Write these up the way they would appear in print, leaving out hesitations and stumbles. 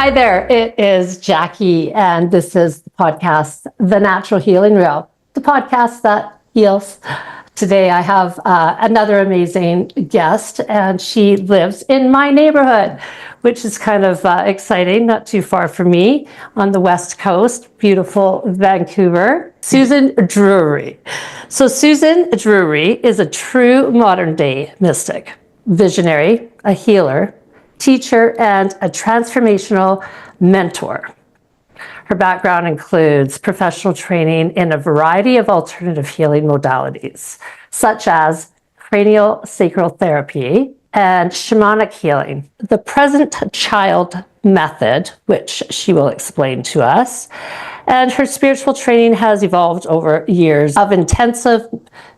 Hi there, it is Jackie, and this is the podcast, The Natural Healing Wheel, the podcast that heals. Today I have another amazing guest, and she lives in my neighborhood, which is kind of exciting, not too far from me on the West Coast, beautiful Vancouver, Susan Drury. So Susan Drury is a true modern day mystic, visionary, a healer, teacher, and a transformational mentor. Her background includes professional training in a variety of alternative healing modalities, such as cranial sacral therapy and shamanic healing, the present child method, which she will explain to us. And her spiritual training has evolved over years of intensive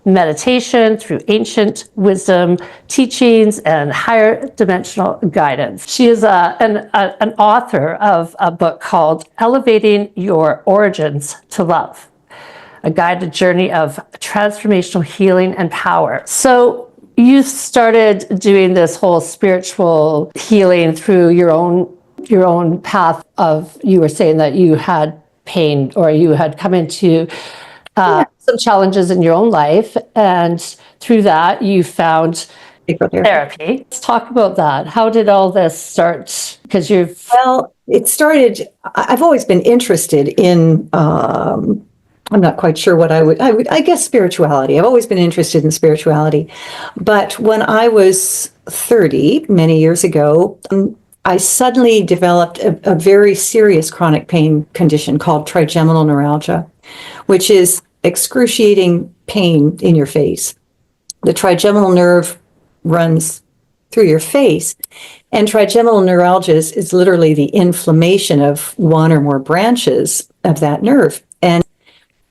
meditation through ancient wisdom, teachings, and higher dimensional guidance. She is an author of a book called Elevating Your Origins to Love, a guided journey of transformational healing and power. So you started doing this whole spiritual healing through your own path of, you were saying that you had pain, or you had come into some challenges in your own life, and through that you found therapy. Let's talk about that. How did all this start? Because it started, I've always been interested in, I'm not quite sure what I guess spirituality. I've always been interested in spirituality. But when I was 30, many years ago, I suddenly developed a very serious chronic pain condition called trigeminal neuralgia, which is excruciating pain in your face. The trigeminal nerve runs through your face, and trigeminal neuralgia is literally the inflammation of one or more branches of that nerve. And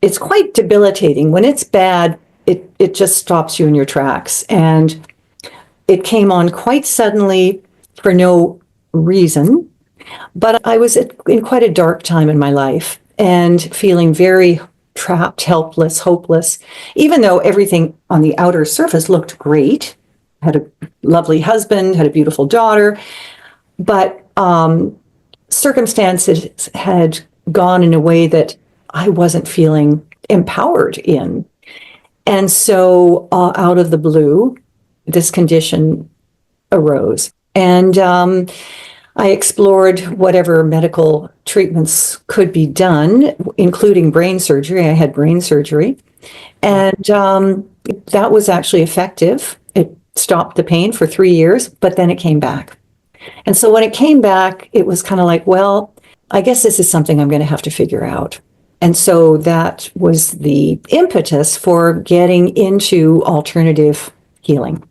it's quite debilitating. When it's bad, it just stops you in your tracks. And it came on quite suddenly for no reason, but I was in quite a dark time in my life and feeling very trapped, helpless, hopeless, even though everything on the outer surface looked great. I had a lovely husband, had a beautiful daughter, but circumstances had gone in a way that I wasn't feeling empowered in. And so out of the blue, this condition arose. And I explored whatever medical treatments could be done, including brain surgery. I had brain surgery. And that was actually effective. It stopped the pain for 3 years, but then it came back. And so when it came back, it was kind of like, well, I guess this is something I'm going to have to figure out. And so that was the impetus for getting into alternative healing.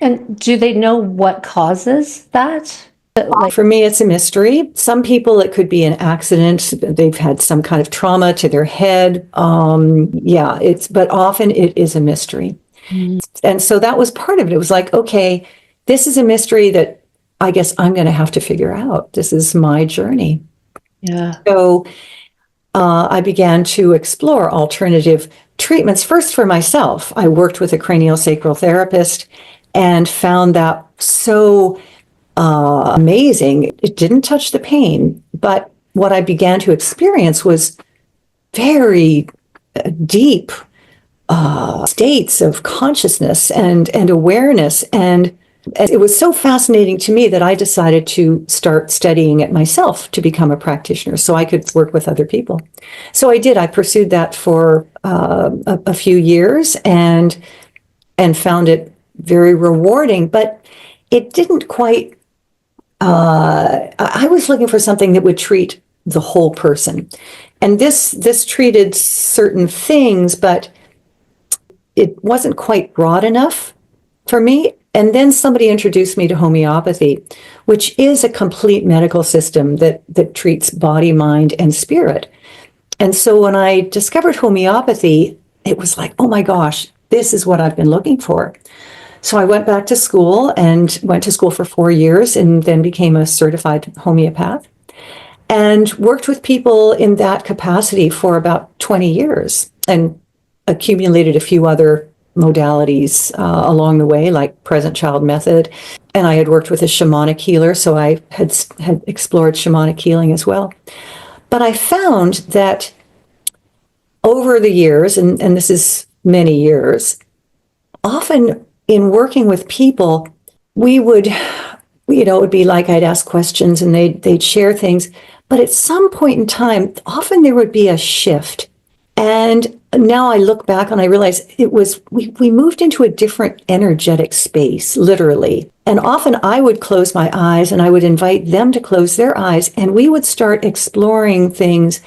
And do they know what causes that? For me, it's a mystery. Some people, it could be an accident. They've had some kind of trauma to their head. But often it is a mystery. Mm-hmm. And so that was part of it. It was like, okay, this is a mystery that I guess I'm going to have to figure out. This is my journey. Yeah. So I began to explore alternative treatments. First for myself, I worked with a cranial sacral therapist and found that so amazing. It didn't touch the pain, but what I began to experience was very deep states of consciousness and awareness. And it was so fascinating to me that I decided to start studying it myself to become a practitioner so I could work with other people. So I did. I pursued that for a few years and found it very rewarding, but it didn't quite, I was looking for something that would treat the whole person. And this treated certain things, but it wasn't quite broad enough for me. And then somebody introduced me to homeopathy, which is a complete medical system that treats body, mind, and spirit. And so when I discovered homeopathy, it was like, oh my gosh, this is what I've been looking for. So I went back to school and went to school for 4 years and then became a certified homeopath and worked with people in that capacity for about 20 years and accumulated a few other modalities along the way, like present child method. And I had worked with a shamanic healer, so I had explored shamanic healing as well. But I found that over the years, and this is many years, often in working with people, we would, it would be like I'd ask questions and they'd share things. But at some point in time, often there would be a shift. And now I look back and I realize we moved into a different energetic space, literally. And often I would close my eyes and I would invite them to close their eyes, and we would start exploring things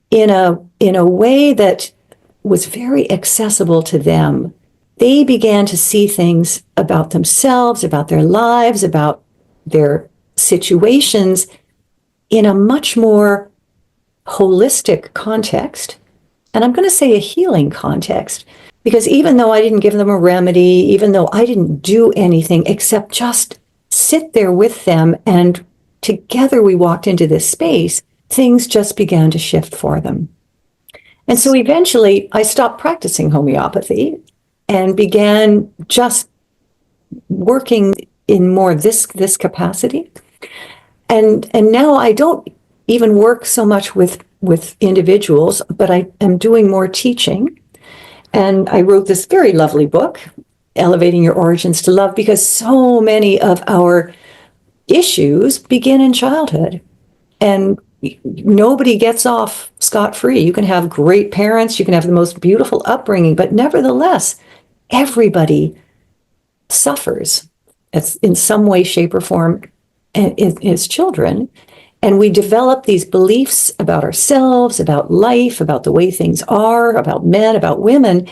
in a way that was very accessible to them. They began to see things about themselves, about their lives, about their situations in a much more holistic context. And I'm going to say a healing context, because even though I didn't give them a remedy, even though I didn't do anything except just sit there with them, and together we walked into this space, things just began to shift for them. And so eventually I stopped practicing homeopathy and began just working in more this capacity. And now I don't even work so much with individuals, but I am doing more teaching. And I wrote this very lovely book, Elevating Your Origins to Love, because so many of our issues begin in childhood. And nobody gets off scot-free. You can have great parents, you can have the most beautiful upbringing, but nevertheless, everybody suffers. It's in some way, shape, or form as children. And we develop these beliefs about ourselves, about life, about the way things are, about men, about women,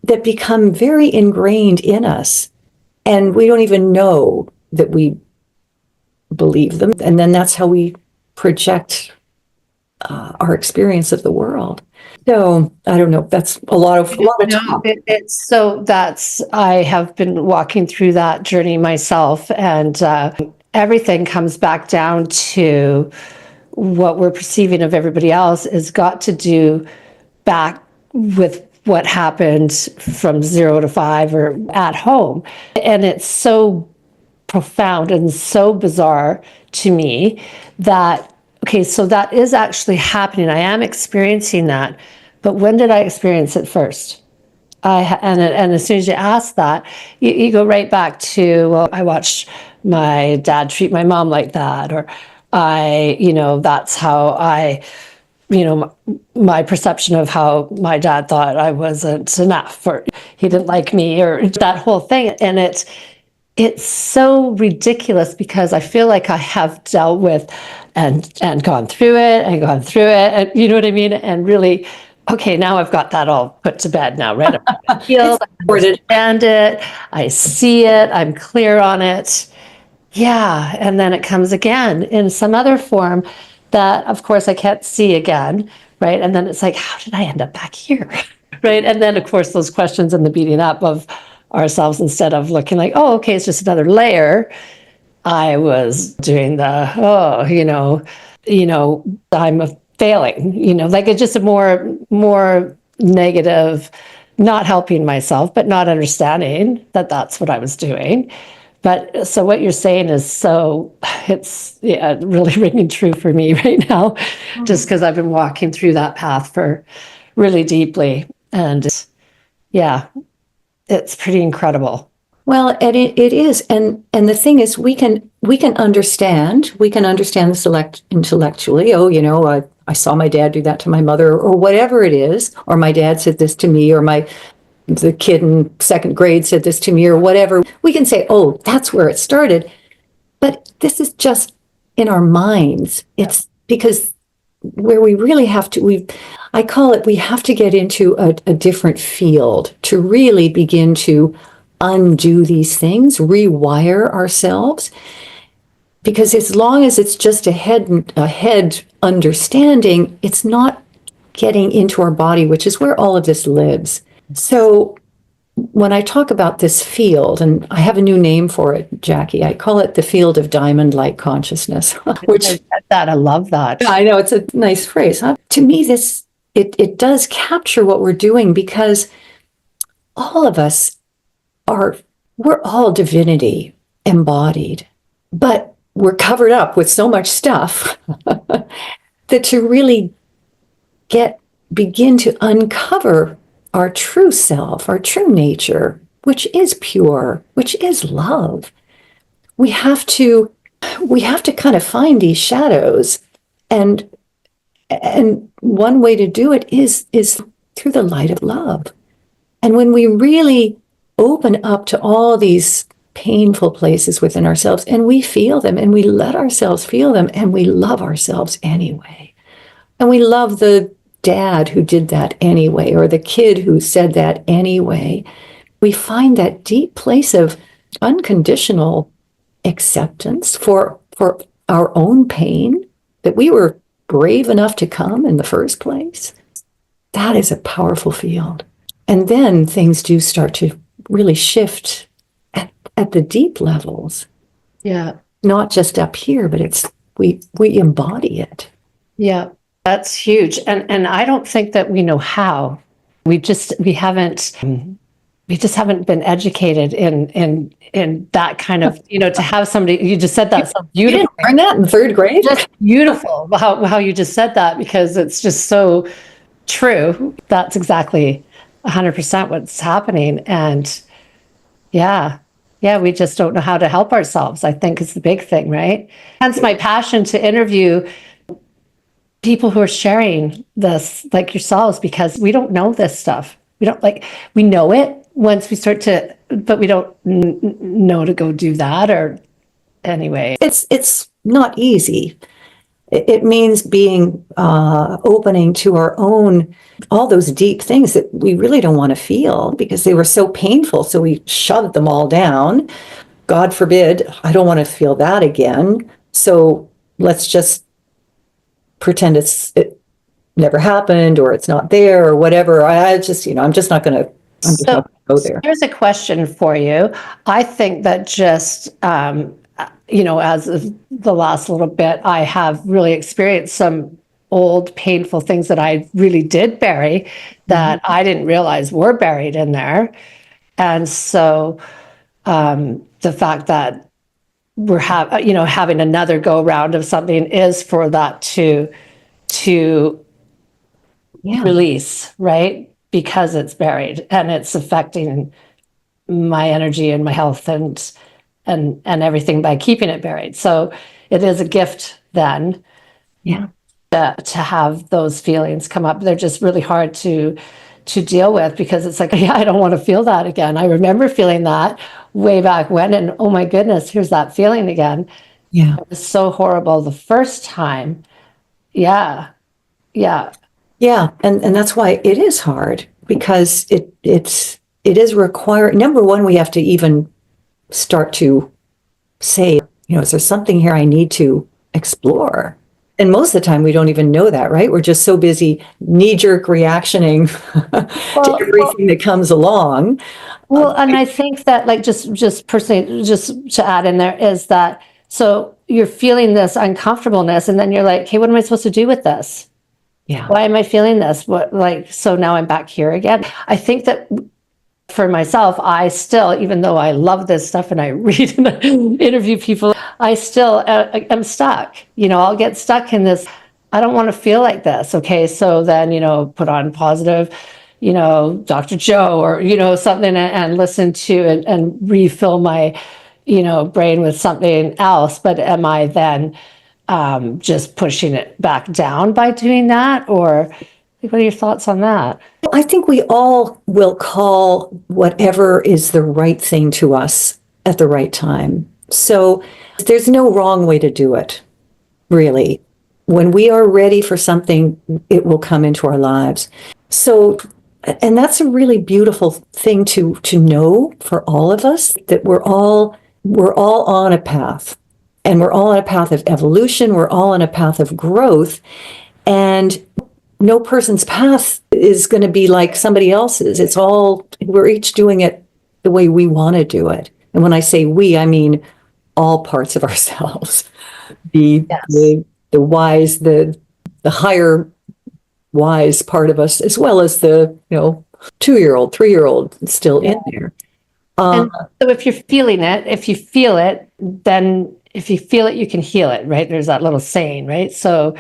that become very ingrained in us. And we don't even know that we believe them. And then that's how we project our experience of the world. So I don't know. That's a lot of talk. I have been walking through that journey myself, and everything comes back down to what we're perceiving of everybody else has got to do back with what happened from 0 to 5 or at home. And it's so profound and so bizarre to me that, okay, so that is actually happening. I am experiencing that. But when did I experience it first? And as soon as you ask that, you go right back to, well, I watched my dad treat my mom like that, or that's how my perception of how my dad thought I wasn't enough, or he didn't like me, or that whole thing. And it's so ridiculous, because I feel like I have dealt with and gone through it, and you know what I mean? And really, okay, now I've got that all put to bed now, right? I'm healed, I understand it, I see it, I'm clear on it. Yeah, and then it comes again in some other form that, of course, I can't see again, right? And then it's like, how did I end up back here? Right? And then, of course, those questions and the beating up of ourselves, instead of looking like, oh, okay, it's just another layer. I was doing I'm a failing, like it's just a more negative, not helping myself, but not understanding that that's what I was doing. But so what you're saying is it's really ringing true for me right now, just because I've been walking through that path for really deeply. And yeah, it's pretty incredible. Well, it is, and the thing is, we can understand this intellectually. Oh, I saw my dad do that to my mother, or whatever it is, or my dad said this to me, or the kid in second grade said this to me, or whatever. We can say, oh, that's where it started, but this is just in our minds. It's because where we really have to, I call it, we have to get into a different field to really begin to undo these things, rewire ourselves. Because as long as it's just a head understanding, it's not getting into our body, which is where all of this lives. So when I talk about this field, and I have a new name for it, Jackie, I call it the field of diamond light consciousness, which I love that. I know it's a nice phrase, huh? To me, it does capture what we're doing, because all of us we're all divinity. embodied. But we're covered up with so much stuff that to really begin to uncover our true self, our true nature, which is pure, which is love. We have to kind of find these shadows, and one way to do it is through the light of love. And when we really open up to all these painful places within ourselves and we feel them and we let ourselves feel them and we love ourselves anyway. And we love the dad who did that anyway, or the kid who said that anyway. We find that deep place of unconditional acceptance for our own pain, that we were brave enough to come in the first place. That is a powerful field. And then things do start to really shift at the deep levels. Yeah. Not just up here, but we embody it. Yeah. That's huge. And I don't think that we know how. We just haven't been educated in that kind of, to have somebody, you just said that so You beautiful. didn't learn that in third grade? Just beautiful how you just said that, because it's just so true. That's exactly 100% what's happening. And yeah, we just don't know how to help ourselves, I think, is the big thing, right? Hence my passion to interview people who are sharing this, like yourselves, because we don't know this stuff. We know it once we start to, but we don't know to go do that, or anyway. It's not easy. It means being opening to our own, all those deep things that we really don't want to feel because they were so painful. So we shoved them all down. God forbid, I don't want to feel that again. So let's just pretend it never happened, or it's not there, or whatever. I'm just not going to go there. Here's a question for you. I think that just, as of the last little bit, I have really experienced some old painful things that I really did bury that I didn't realize were buried in there. And so the fact that we're having another go round of something is for that to release, right? Because it's buried and it's affecting my energy and my health and everything by keeping it buried. So it is a gift then. Yeah. To have those feelings come up. They're just really hard to deal with, because it's like, I don't want to feel that again. I remember feeling that way back when, and oh my goodness, here's that feeling again. Yeah. It was so horrible the first time. Yeah. And that's why it is hard, because it is required. Number one, we have to even start to say, is there something here I need to explore? And most of the time we don't even know that, right? We're just so busy knee-jerk reactioning to everything that comes along. Well, and I think that, like, just personally, just to add in there, is that, so you're feeling this uncomfortableness, and then you're like, hey, what am I supposed to do with this? Yeah. Why am I feeling this? So now I'm back here again. I think that for myself, I still, even though I love this stuff and I read and I interview people, I still am stuck. I'll get stuck in this. I don't want to feel like this. Okay. So then, put on positive, Dr. Joe, or, something, and listen to and refill my, brain with something else. But am I then just pushing it back down by doing that? Or what are your thoughts on that? I think we all will call whatever is the right thing to us at the right time. So there's no wrong way to do it, really. When we are ready for something, it will come into our lives. So, and that's a really beautiful thing to know for all of us, that we're all on a path, and we're all on a path of evolution. We're all on a path of growth, and no person's path is going to be like somebody else's. We're each doing it the way we want to do it. And when I say we, I mean all parts of ourselves. The wise, the higher wise part of us, as well as the 2-year-old, 3-year-old still in there. And so if you're feeling it, if you feel it, then if you feel it, you can heal it, right? There's that little saying, right? So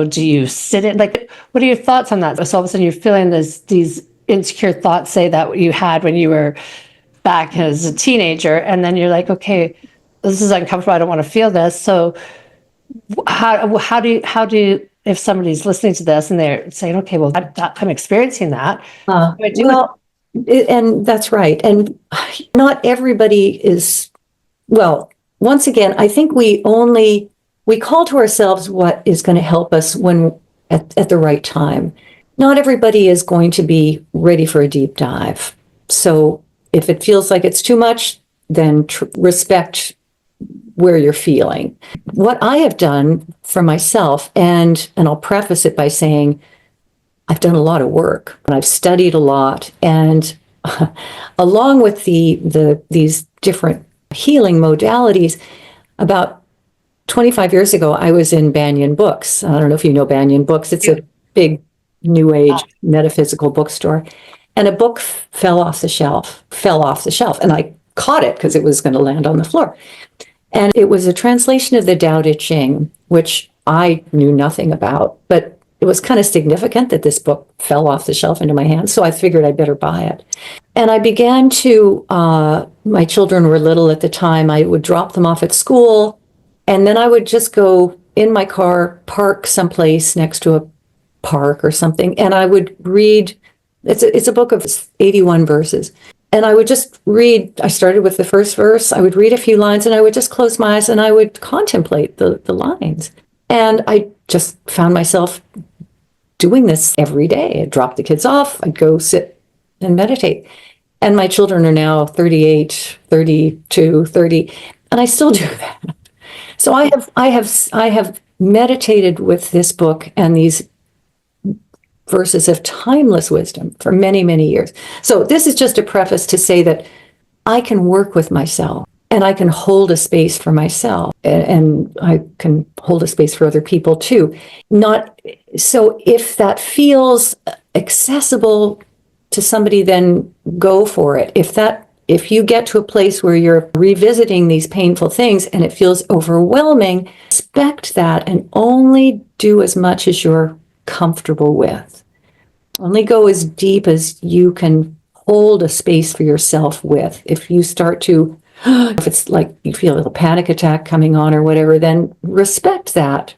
do you sit in, like, what are your thoughts on that? So all of a sudden you're feeling these insecure thoughts, say, that you had when you were back as a teenager, and then you're like, okay, this is uncomfortable. I don't want to feel this. So how do you, if somebody's listening to this and they're saying, okay, well, I'm experiencing that. What do I do with And that's right. And not everybody is, well, once again, I think we call to ourselves what is going to help us when at the right time. Not everybody is going to be ready for a deep dive. So if it feels like it's too much, then respect where you're feeling. What I have done for myself, and I'll preface it by saying, I've done a lot of work and I've studied a lot, and along with these different healing modalities, about 25 years ago, I was in Banyan Books. I don't know if you know Banyan Books. It's a big New Age metaphysical bookstore, and a book fell off the shelf, and I caught it because it was going to land on the floor. And it was a translation of the Tao Te Ching, which I knew nothing about, but it was kind of significant that this book fell off the shelf into my hands, so I figured I'd better buy it. And I began to, my children were little at the time, I would drop them off at school, and then I would just go in my car, park someplace next to a park or something, and I would read, it's a book of 81 verses, and I would just read. I started with the first verse, I would read a few lines, and I would just close my eyes and I would contemplate the lines. And I just found myself doing this every day. I'd drop the kids off, I'd go sit and meditate. And my children are now 38, 32, 30, and I still do that. So I have meditated with this book and these verses of timeless wisdom for many, many years. So this is just a preface to say that I can work with myself and I can hold a space for myself, and I can hold a space for other people too. Not so if that feels accessible to somebody, then go for it. If you get to a place where you're revisiting these painful things and it feels overwhelming, respect that and only do as much as you're comfortable with. Only go as deep as you can hold a space for yourself with. If you start to, if it's like you feel a little panic attack coming on or whatever, then respect that.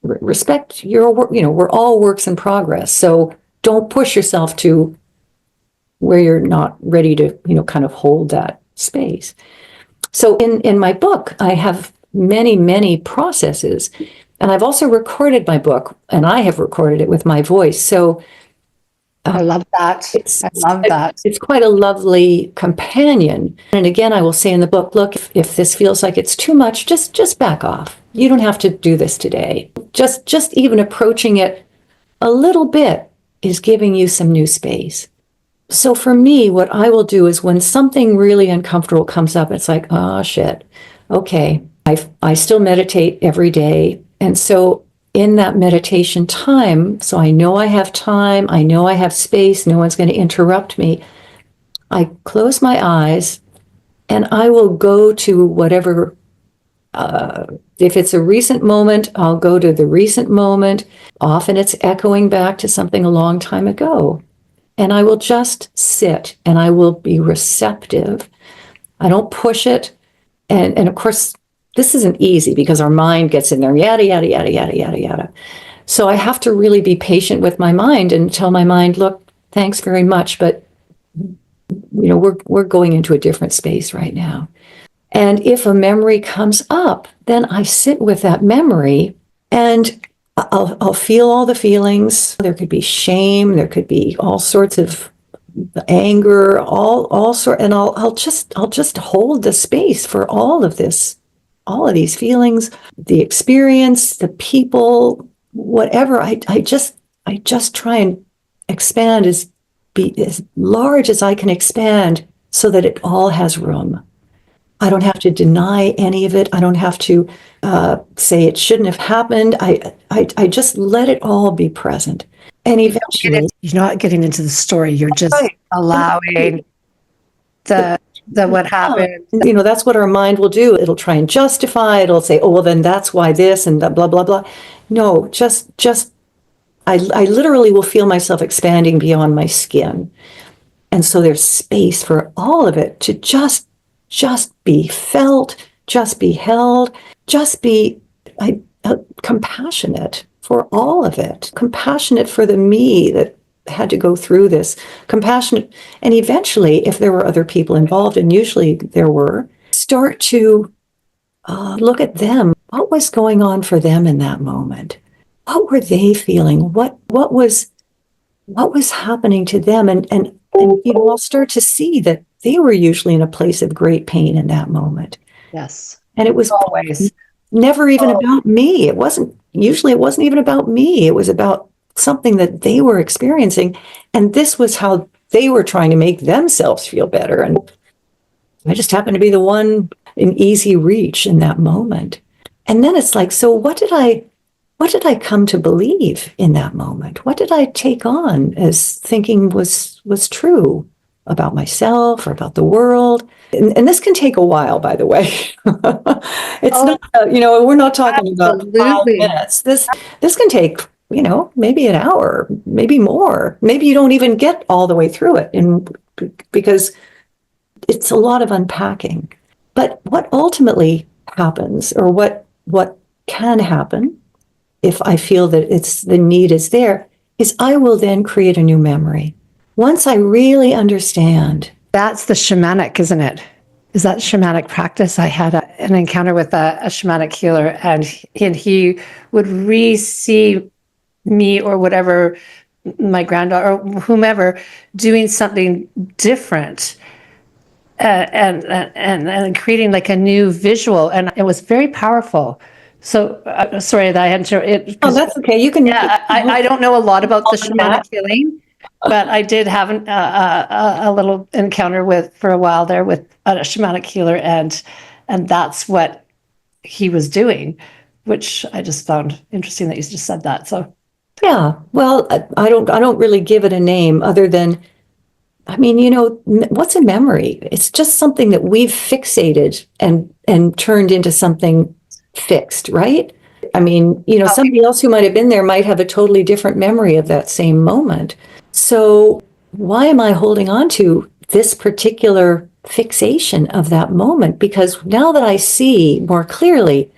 Respect your work. We're all works in progress. So don't push yourself to where you're not ready to, kind of hold that space. So in my book, I have many, many processes, and I've also recorded my book, and I have recorded it with my voice. So I love that. I love that. It's quite a lovely companion. And again, I will say in the book, look, if this feels like it's too much, just back off. You don't have to do this today. Just even approaching it a little bit is giving you some new space. So for me, what I will do is when something really uncomfortable comes up, it's like, oh shit, okay. I still meditate every day. And so in that meditation time, so I know I have time, I know I have space, no one's going to interrupt me. I close my eyes and I will go to whatever, if it's a recent moment, I'll go to the recent moment. Often it's echoing back to something a long time ago. And I will just sit and I will be receptive. I don't push it. And of course, this isn't easy because our mind gets in there, yada, yada, yada, yada, yada, yada. So I have to really be patient with my mind and tell my mind, look, thanks very much, but we're going into a different space right now. And if a memory comes up, then I sit with that memory and I'll feel all the feelings. There could be shame, there could be all sorts of anger, all sort, and I'll just hold the space for all of this, all of these feelings, the experience, the people, whatever. I just try and expand be as large as I can expand so that it all has room. I don't have to deny any of it. I don't have to say it shouldn't have happened. I just let it all be present. And eventually, you're not getting into the story. You're just allowing the what happened. You know, that's what our mind will do. It'll try and justify. It'll say, "Oh, well, then that's why this and blah blah blah." No, just I literally will feel myself expanding beyond my skin, and so there's space for all of it to just be felt, just be held, just be compassionate for all of it, compassionate for the me that had to go through this, compassionate, and eventually, if there were other people involved, and usually there were, start to look at them. What was going on for them in that moment? What were they feeling? What was happening to them? And you know, I'll start to see that they were usually in a place of great pain in that moment. Yes. And it was Always. never even about me. It wasn't even about me. It was about something that they were experiencing. And this was how they were trying to make themselves feel better. And I just happened to be the one in easy reach in that moment. And then it's like, so what did I come to believe in that moment? What did I take on as thinking was true about myself or about the world? And this can take a while, by the way. It's not, you know, we're not talking about 5 minutes. This can take, you know, maybe an hour, maybe more. Maybe you don't even get all the way through it, and because it's a lot of unpacking. But what ultimately happens, or what can happen, if I feel that the need is there, is I will then create a new memory. Once I really understand. That's the shamanic, isn't it? Is that shamanic practice? I had an encounter with a shamanic healer, and he would re-see me or whatever, my granddaughter or whomever, doing something different. And creating like a new visual, and it was very powerful. So sorry that I hadn't shared it. Oh, that's okay. You can. Yeah, I don't know a lot about the shamanic healing, but I did have a little encounter for a while there with a shamanic healer, and that's what he was doing, which I just found interesting that you just said that. So yeah, well, I don't really give it a name other than, I mean, you know, what's a memory? It's just something that we've fixated and turned into something fixed, right? I mean, you know, somebody else who might have been there might have a totally different memory of that same moment. So why am I holding on to this particular fixation of that moment? Because now that I see more clearly,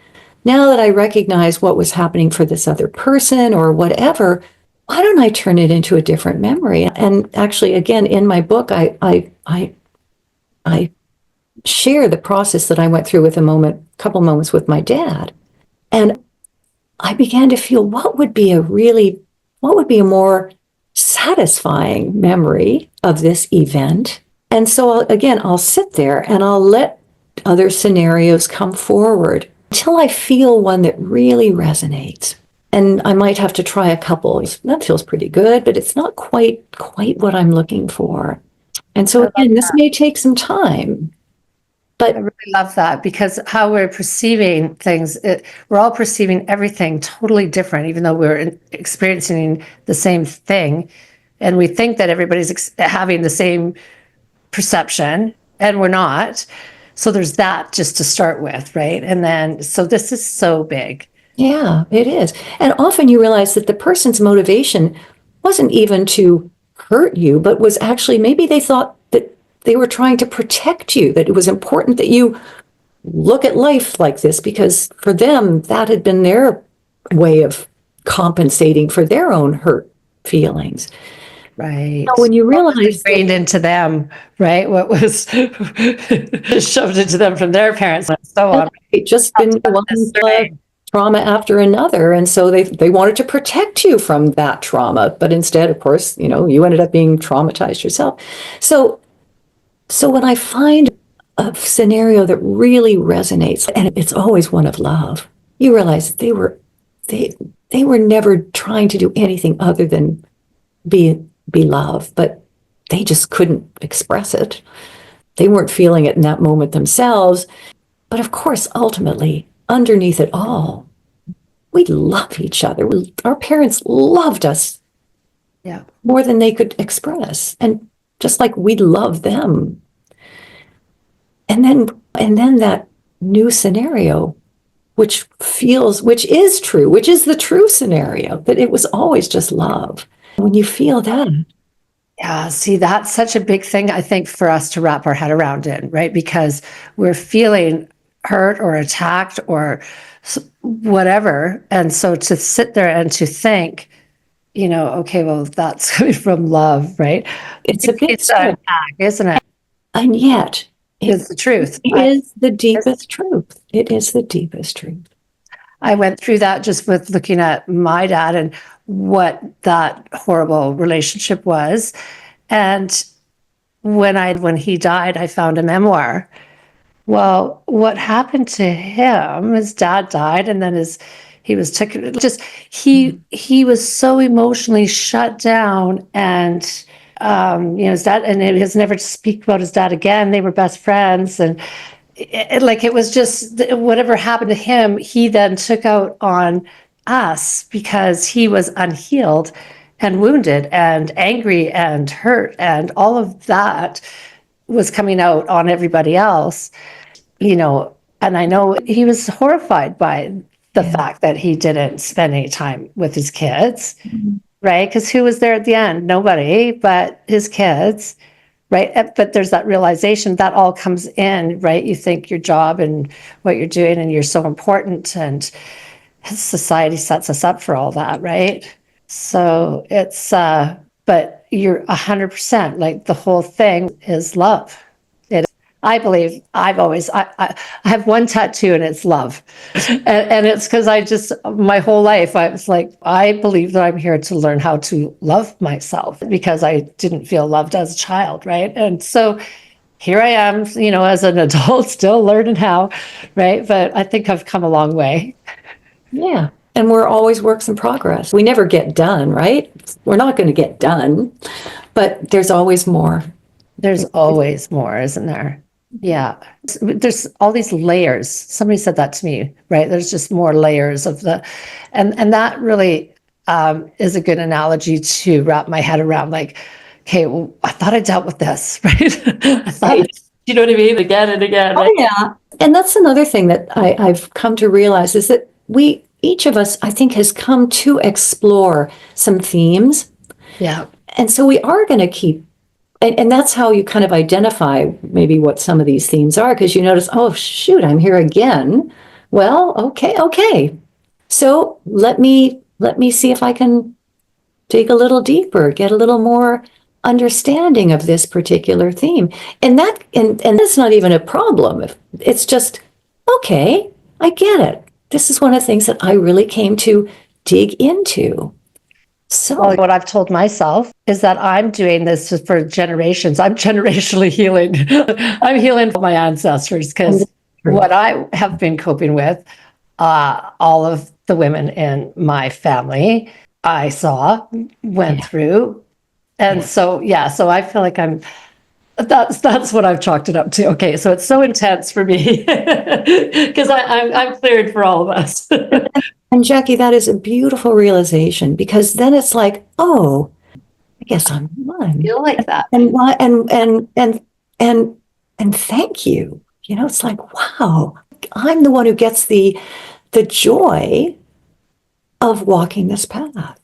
now that I recognize what was happening for this other person or whatever, why don't I turn it into a different memory? And actually, again, in my book, I share the process that I went through with a couple moments with my dad. And I began to feel what would be a more satisfying memory of this event. And so I'll sit there and I'll let other scenarios come forward until I feel one that really resonates. And I might have to try a couple. That feels pretty good, but it's not quite what I'm looking for. And so again, this may take some time. But I really love that, because how we're perceiving things, we're all perceiving everything totally different, even though we're experiencing the same thing. And we think that everybody's having the same perception, and we're not. So there's that just to start with, right? And then, so this is so big. Yeah, it is. And often you realize that the person's motivation wasn't even to hurt you, but was actually, maybe they thought that they were trying to protect you, that it was important that you look at life like this, because for them, that had been their way of compensating for their own hurt feelings. Right. So when you realize ingrained into them, right? What was shoved into them from their parents and so on. It just been one trauma after another. And so they wanted to protect you from that trauma. But instead, of course, you know, you ended up being traumatized yourself. So when I find a scenario that really resonates, and it's always one of love, you realize they were never trying to do anything other than be love, but they just couldn't express it. They weren't feeling it in that moment themselves. But of course, ultimately, underneath it all, we love each other. Our parents loved us more than they could express. And just like we love them. and then that new scenario, which is true, which is the true scenario, that it was always just love. When you feel that, Yeah, see, that's such a big thing, I think, for us to wrap our head around in, right? Because we're feeling hurt or attacked or whatever. And so to sit there and to think, okay, well, that's coming from love, right? it's a big It's an step. attack, isn't it? And yet, it It's the truth. is the deepest truth. It is the deepest truth. I went through that just with looking at my dad and what that horrible relationship was. And when he died, I found a memoir. Well, what happened to him? His dad died, and then he was taken. Just he was so emotionally shut down, and his dad, and he has never to speak about his dad again. They were best friends, and it was just whatever happened to him. He then took out on us because he was unhealed and wounded and angry and hurt, and all of that was coming out on everybody else, and I know he was horrified by the fact that he didn't spend any time with his kids, right? Because who was there at the end? Nobody but his kids, right? But there's that realization that all comes in, right? You think your job and what you're doing and you're so important, and society sets us up for all that, right? So it's, but you're 100%, like the whole thing is love. I believe I have one tattoo and it's love. And it's because my whole life, I was like, I believe that I'm here to learn how to love myself because I didn't feel loved as a child. Right. And so here I am, as an adult, still learning how, right. But I think I've come a long way. Yeah. And we're always works in progress. We never get done, right? We're not going to get done, but there's always more. There's always more, isn't there? Yeah. There's all these layers. Somebody said that to me, right? There's just more layers and that really is a good analogy to wrap my head around. Like, okay, well, I thought I dealt with this, right? I thought, Right. you know what I mean? Again and again. Right? Oh, yeah. And that's another thing that I've come to realize is that each of us, I think, has come to explore some themes. Yeah. And so we are going to keep, and that's how you kind of identify maybe what some of these themes are, because you notice, oh, shoot, I'm here again. Well, okay. So let me see if I can dig a little deeper, get a little more understanding of this particular theme. And that's not even a problem. It's just, okay, I get it. This is one of the things that I really came to dig into. So Well, what I've told myself is that I'm doing this for generations. I'm generationally healing. I'm healing my ancestors because what I have been coping with, all of the women in my family, I went through. And so I feel like that's what I've chalked it up to. Okay, so it's so intense for me because I'm cleared for all of us. And Jackie, that is a beautiful realization, because then it's like, oh, I guess I'm one. Feel like that. And why and thank you. It's like, wow, I'm the one who gets the joy of walking this path.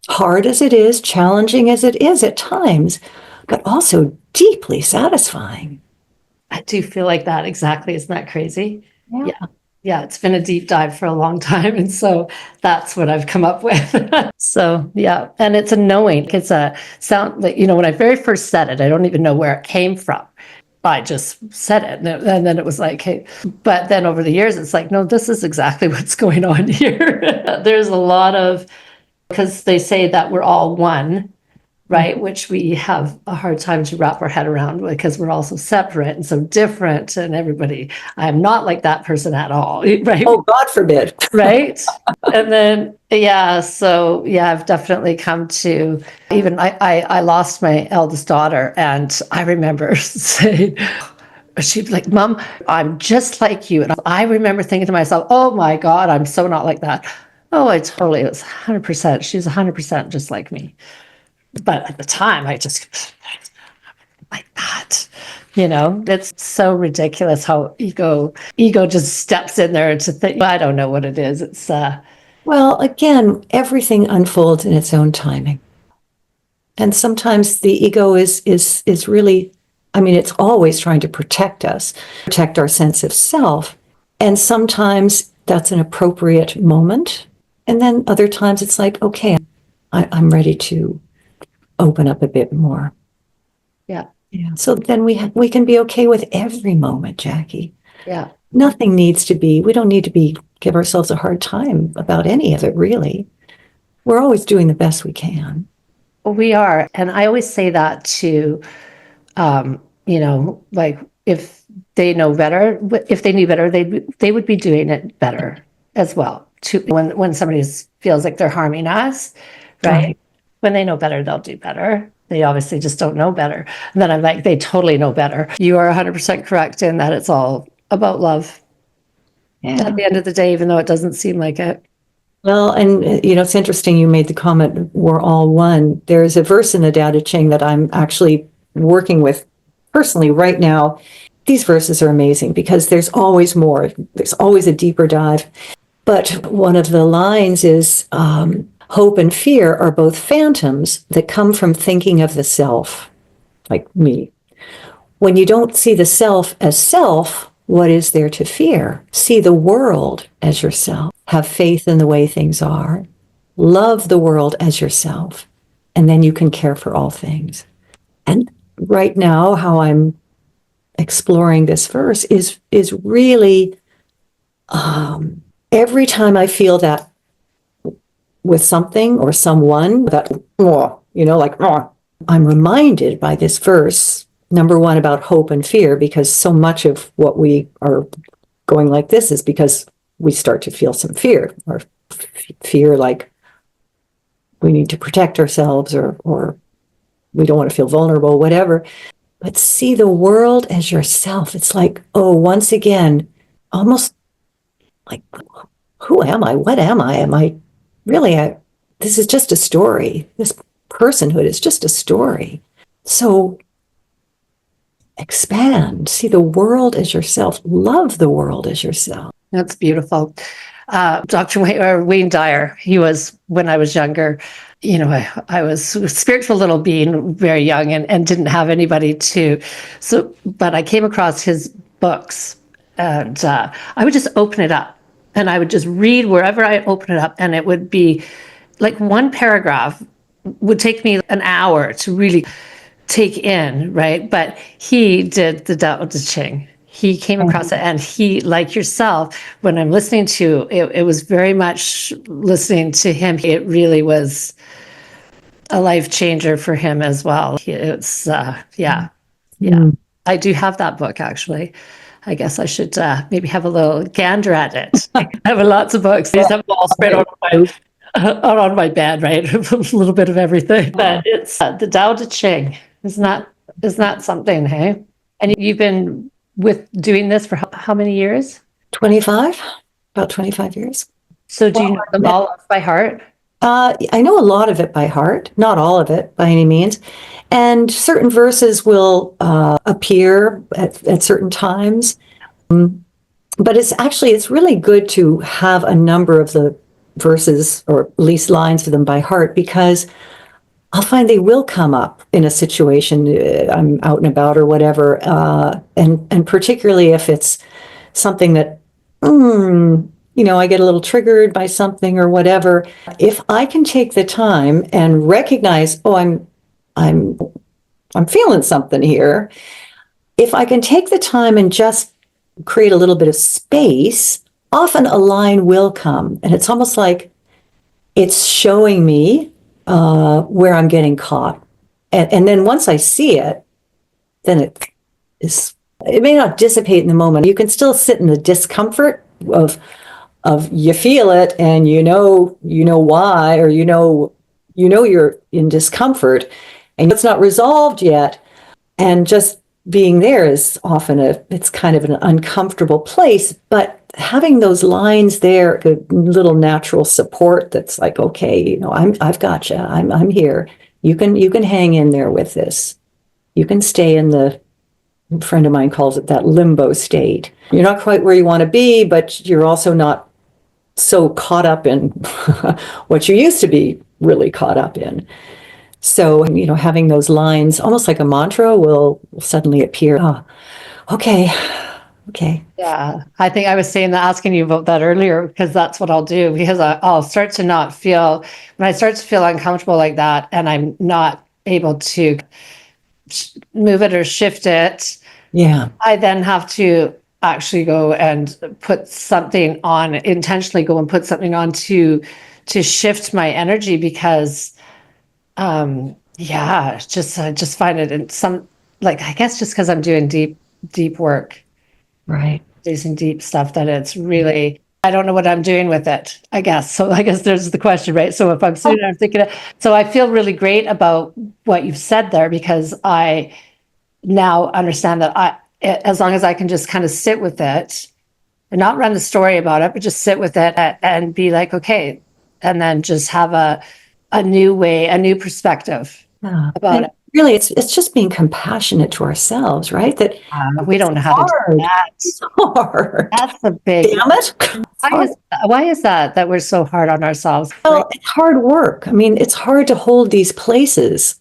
Hard as it is, challenging as it is at times, but also deeply satisfying. I do feel like that exactly. Isn't that crazy? Yeah. Yeah, it's been a deep dive for a long time. And so that's what I've come up with. So, yeah. And it's a knowing. It's a sound that, when I very first said it, I don't even know where it came from. I just said it. And then it was like, hey, but then over the years, it's like, no, this is exactly what's going on here. There's a lot of, because they say that we're all one, right? Which we have a hard time to wrap our head around because we're all so separate and so different. And I'm not like that person at all, right? Oh, God forbid. Right. And then, I've definitely come to, even I lost my eldest daughter, and I remember saying, she'd be like, Mom, I'm just like you. And I remember thinking to myself, oh my God, I'm so not like that. Oh, it was 100%. She's 100% just like me. But at the time, I just like that. It's so ridiculous how ego just steps in there to think, I don't know what it is. It's Well, again, everything unfolds in its own timing. And sometimes the ego is really, I mean, it's always trying to protect us, protect our sense of self. And sometimes that's an appropriate moment. And then other times it's like, okay, I'm ready to open up a bit more. yeah. Yeah. So then we can be okay with every moment, Jackie. Yeah. Nothing needs to be, we don't need to give ourselves a hard time about any of it, really. We're always doing the best we can. We are. And I always say that to, like if they know better, if they knew better, they would be doing it better as well. To when somebody feels like they're harming us, right? When they know better, they'll do better. They obviously just don't know better. And then I'm like, they totally know better. You are 100% correct in that it's all about love. Yeah. At the end of the day, even though it doesn't seem like it. Well, and it's interesting you made the comment, we're all one. There's a verse in the Tao Te Ching that I'm actually working with personally right now. These verses are amazing because there's always more. There's always a deeper dive. But one of the lines is, hope and fear are both phantoms that come from thinking of the self, like me. When you don't see the self as self, what is there to fear? See the world as yourself. Have faith in the way things are. Love the world as yourself. And then you can care for all things. And right now, how I'm exploring this verse is really every time I feel that with something or someone, that, I'm reminded by this verse, number one, about hope and fear, because so much of what we are going like this is because we start to feel some fear, or fear like we need to protect ourselves, or we don't want to feel vulnerable, whatever. But see the world as yourself. It's like, oh, once again, almost like, who am I? What am I? Am I really, this is just a story. This personhood is just a story. So expand, see the world as yourself, love the world as yourself. That's beautiful. Dr. Wayne Dyer, he was, when I was younger, I was a spiritual little being, very young, and didn't have anybody but I came across his books, and I would just open it up and I would just read wherever I open it up, and it would be like one paragraph would take me an hour to really take in, right? But he did the Tao Te Ching. He came across it, and he, like yourself, when I'm listening to it, it was very much listening to him. It really was a life changer for him as well. It's, yeah. I do have that book, actually. I guess I should maybe have a little gander at it. I have lots of books. These have all spread on my bed, right? A little bit of everything. But it's the Tao Te Ching. Isn't that something, hey? And you've been doing this for how many years? 25, about 25 years. So do you know them all off by heart? I know a lot of it by heart, not all of it by any means. And certain verses will appear at certain times. But it's really good to have a number of the verses, or at least lines of them by heart, because I'll find they will come up in a situation, I'm out and about or whatever, and particularly if it's something that, I get a little triggered by something or whatever. If I can take the time and recognize, oh, I'm feeling something here. If I can take the time and just create a little bit of space, often a line will come, and it's almost like it's showing me where I'm getting caught. And then once I see it, then it may not dissipate in the moment. You can still sit in the discomfort of you feel it, and you know why, or you're in discomfort and it's not resolved yet. And just being there is often it's kind of an uncomfortable place, but having those lines there, a little natural support that's like, okay, I've got you. I'm here. You can hang in there with this. You can stay in the A friend of mine calls it that limbo state. You're not quite where you want to be, but you're also not so caught up in what you used to be really caught up in. So, having those lines, almost like a mantra, will suddenly appear. Oh, okay, okay. Yeah, I think I was saying that, asking you about that earlier, because that's what I'll do. Because I'll start to not feel, when I start to feel uncomfortable like that, and I'm not able to move it or shift it, Yeah. I then have to actually go and put something on, intentionally go and put something on to shift my energy, because yeah, I just find it in some, like, I guess just because I'm doing deep work, Right. doing deep stuff, that it's really, I don't know what I'm doing with it, I guess. So I guess there's the question, right? So if I'm sitting there, I'm thinking, so I feel really great about what you've said there, because I now understand that as long as I can just kind of sit with it and not run the story about it, but just sit with it and be like, okay, and then just have a new way, a new perspective about And it. really, it's just being compassionate to ourselves, right? That We don't know how to do that. it's hard. That's a big. Damn it. Why is that we're so hard on ourselves? Well, it's hard work. I mean, it's hard to hold these places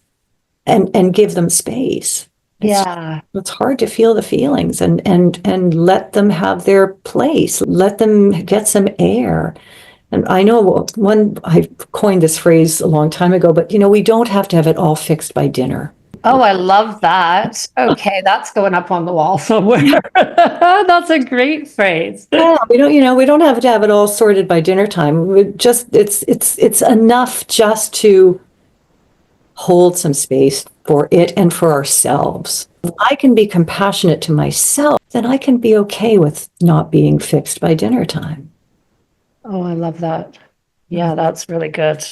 and give them space. Yeah. It's hard to feel the feelings and let them have their place, let them get some air. And I know I coined this phrase a long time ago, but we don't have to have it all fixed by dinner. Oh, I love that. Okay, that's going up on the wall somewhere. That's a great phrase. Yeah, we don't have to have it all sorted by dinner time. It's enough just to hold some space for it and for ourselves. If I can be compassionate to myself, then I can be okay with not being fixed by dinner time. Oh, I love that. Yeah, that's really good.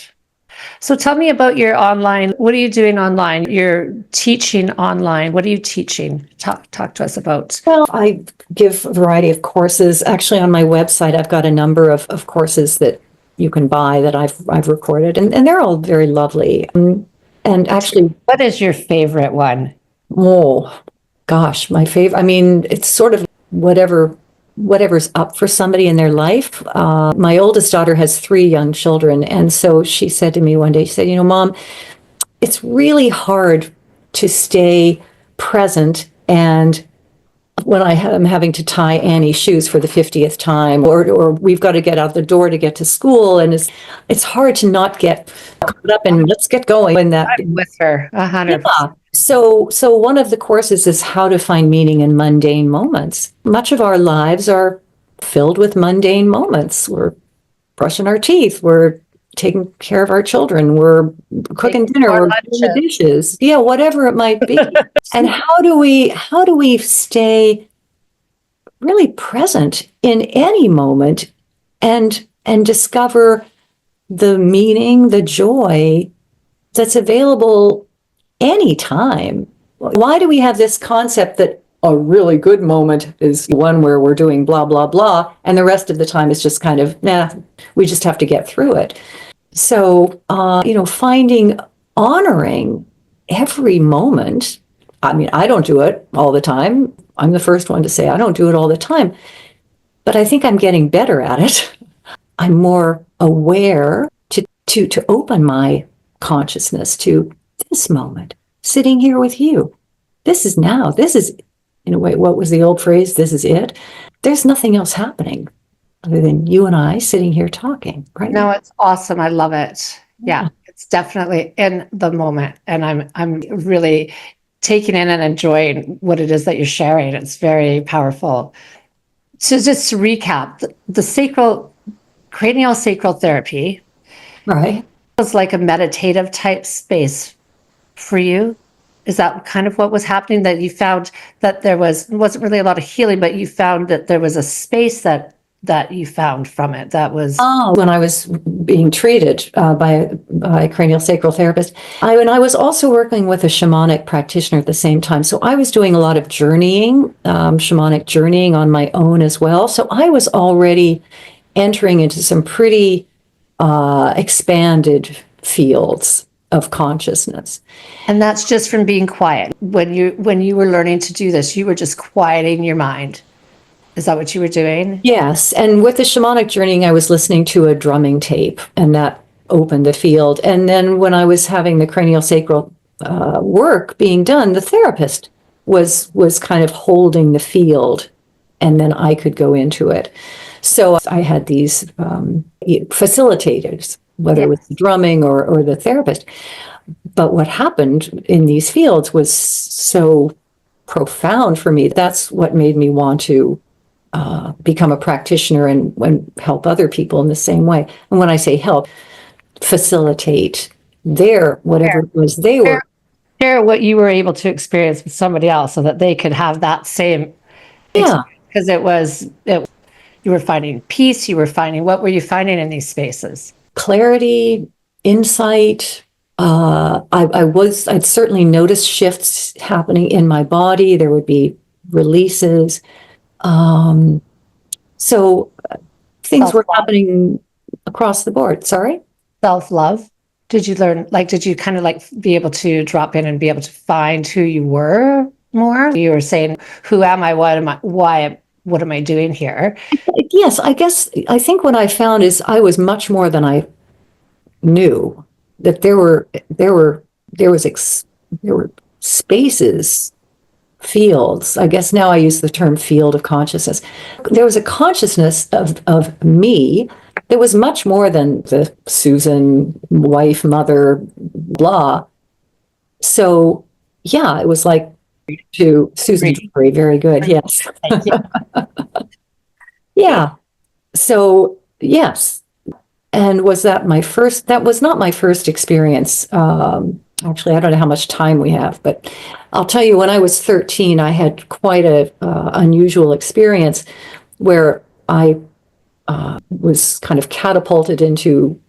So tell me about your online. What are you doing online? You're teaching online. What are you teaching? Talk to us about. Well, I give a variety of courses. Actually, on my website, I've got a number of courses that you can buy that I've recorded, and they're all very lovely. And actually, what is your favorite one? Oh, gosh, my favorite. I mean, it's sort of whatever's up for somebody in their life. My oldest daughter has 3 young children, and so she said to me one day, she said, Mom, it's really hard to stay present, and when I'm having to tie Annie's shoes for the 50th time, or we've got to get out the door to get to school, and it's hard to not get caught up in let's get going in that. I'm with her 100%. Yeah. So one of the courses is how to find meaning in mundane moments. Much of our lives are filled with mundane moments. We're brushing our teeth, we're taking care of our children, we're cooking dinner, we're doing the dishes. Yeah, whatever it might be. And how do we stay really present in any moment and discover the meaning, the joy that's available anytime? Why do we have this concept that a really good moment is one where we're doing blah, blah, blah, and the rest of the time is just kind of, we just have to get through it. So, honoring every moment. I mean, I don't do it all the time. I'm the first one to say I don't do it all the time, but I think I'm getting better at it. I'm more aware to open my consciousness to this moment, sitting here with you. This is now. This is, in a way, what was the old phrase? This is it. There's nothing else happening other than you and I sitting here talking, right? No, it's awesome. I love it. Yeah, it's definitely in the moment, and I'm really taking in and enjoying what it is that you're sharing. It's very powerful. So just to recap, the cranial sacral therapy, Right. was like a meditative type space for you. Is that kind of what was happening, that you found that there wasn't really a lot of healing, but you found that there was a space that you found from it that was when I was being treated by a cranial sacral therapist, and I was also working with a shamanic practitioner at the same time. So I was doing a lot of journeying, shamanic journeying on my own as well. So I was already entering into some pretty expanded fields. of consciousness. And that's just from being quiet. When you were learning to do this, you were just quieting your mind. Is that what you were doing? Yes. And with the shamanic journeying, I was listening to a drumming tape, and that opened the field. And then when I was having the cranial sacral work being done, the therapist was kind of holding the field, and then I could go into it. So I had these facilitators, whether it was the drumming or the therapist. But what happened in these fields was so profound for me. That's what made me want to become a practitioner and help other people in the same way. And when I say help, facilitate their whatever it was they were. Share what you were able to experience with somebody else so that they could have that same Yeah. because you were finding peace, what were you finding in these spaces? Clarity, insight. I'd certainly noticed shifts happening in my body. There would be releases. So things were happening across the board. Sorry? Self-love. Did you kind of like be able to drop in and be able to find who you were more? You were saying, who am I? What am I doing here? Yes, I think what I found is I was much more than I knew. That there were spaces, fields. I guess now I use the term field of consciousness. There was a consciousness of me that was much more than the Susan wife, mother, blah. So yeah, it was like to Susan Drury, very good. Yes. Yeah. So yes. And was that my first? That was not my first experience. Actually, I don't know how much time we have, but I'll tell you, when I was 13, I had quite a unusual experience where I was kind of catapulted into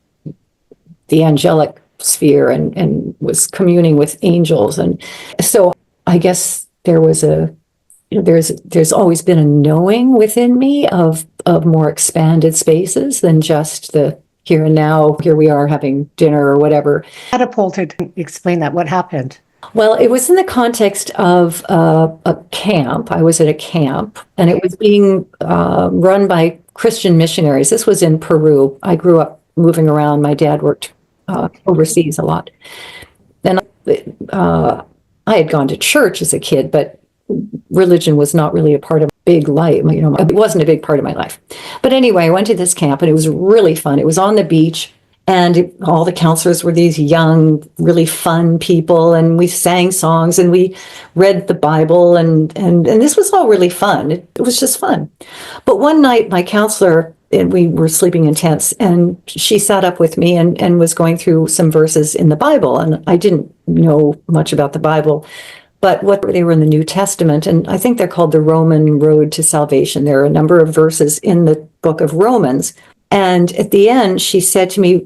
the angelic sphere and was communing with angels. And so I guess there's always been a knowing within me of more expanded spaces than just the here and now, here we are having dinner or whatever. Catapulted. Explain that. What happened? Well, it was in the context of a camp. I was at a camp, and it was being run by Christian missionaries. This was in Peru. I grew up moving around. My dad worked overseas a lot. And I had gone to church as a kid, but religion was not really a part of big life. It wasn't a big part of my life. But anyway, I went to this camp, and it was really fun. It was on the beach. And all the counselors were these young, really fun people, and we sang songs and we read the Bible, and this was all really fun. It was just fun. But one night, my counselor, and we were sleeping in tents, and she sat up with me and was going through some verses in the Bible, and I didn't know much about the Bible, but they were in the New Testament, and I think they're called the Roman Road to Salvation. There are a number of verses in the book of Romans. And at the end, she said to me,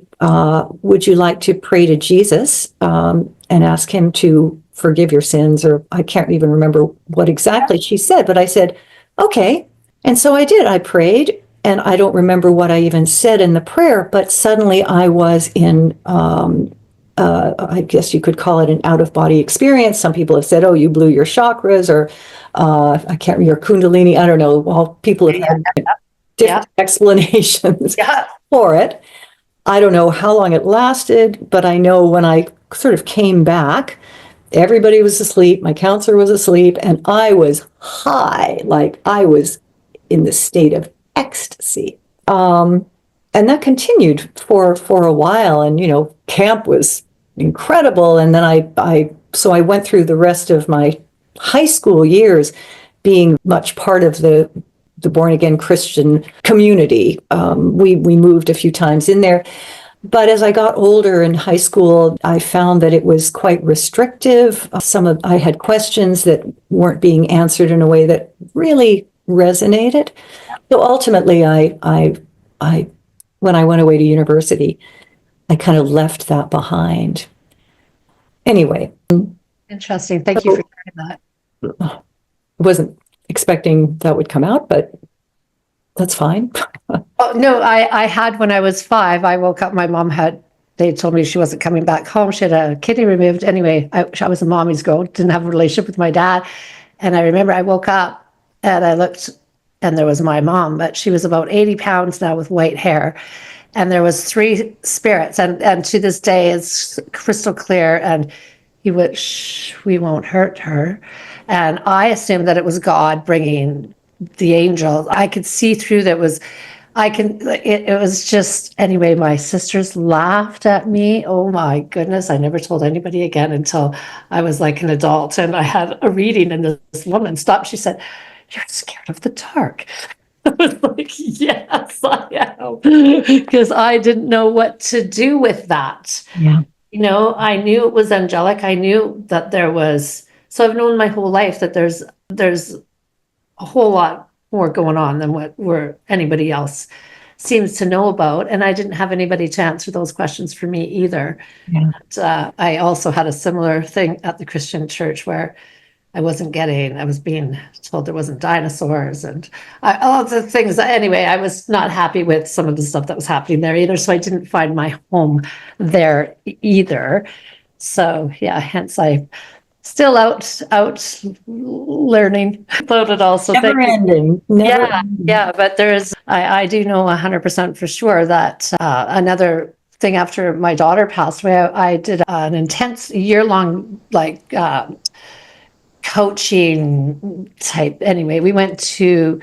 would you like to pray to Jesus and ask him to forgive your sins? Or I can't even remember what exactly she said, but I said, okay. And so I did. I prayed, and I don't remember what I even said in the prayer, but suddenly I was in, I guess you could call it an out-of-body experience. Some people have said, oh, you blew your chakras, or I can't remember, your kundalini. I don't know. Well, people have had different explanations for it. I don't know how long it lasted, but I know when I sort of came back, everybody was asleep, my counselor was asleep, and I was high, like I was in the state of ecstasy. And that continued for a while, and camp was incredible. And then I went through the rest of my high school years being much part of the born-again Christian community. We moved a few times in there. But as I got older in high school, I found that it was quite restrictive. I had questions that weren't being answered in a way that really resonated. So ultimately, when I went away to university, I kind of left that behind. Anyway. Interesting. Thank you for sharing that. I wasn't expecting that would come out, but that's fine. Oh, no, I had when I was 5, I woke up, my mom had they told me she wasn't coming back home. She had a kidney removed. Anyway, I was a mommy's girl, didn't have a relationship with my dad. And I remember I woke up and I looked and there was my mom, but she was about 80 pounds now with white hair. And there was three spirits. And to this day, it's crystal clear. And he went, shh, we won't hurt her. And I assumed that it was God bringing the angel. I could see through that was, it was just, anyway, my sisters laughed at me. Oh my goodness. I never told anybody again until I was like an adult and I had a reading and this woman stopped. She said, "You're scared of the dark." I was like, yes, I am. Because I didn't know what to do with that. Yeah. I knew it was angelic. I knew that there was, so I've known my whole life that there's a whole lot more going on than where anybody else seems to know about. And I didn't have anybody to answer those questions for me either. Yeah. And, I also had a similar thing at the Christian church where I was being told there wasn't dinosaurs and all of the things. Anyway, I was not happy with some of the stuff that was happening there either. So I didn't find my home there either. So yeah, hence I still out learning about it also. Never ending. Never ending. Yeah, but I do know 100% for sure that another thing after my daughter passed away, I did an intense year-long coaching type. Anyway, we went to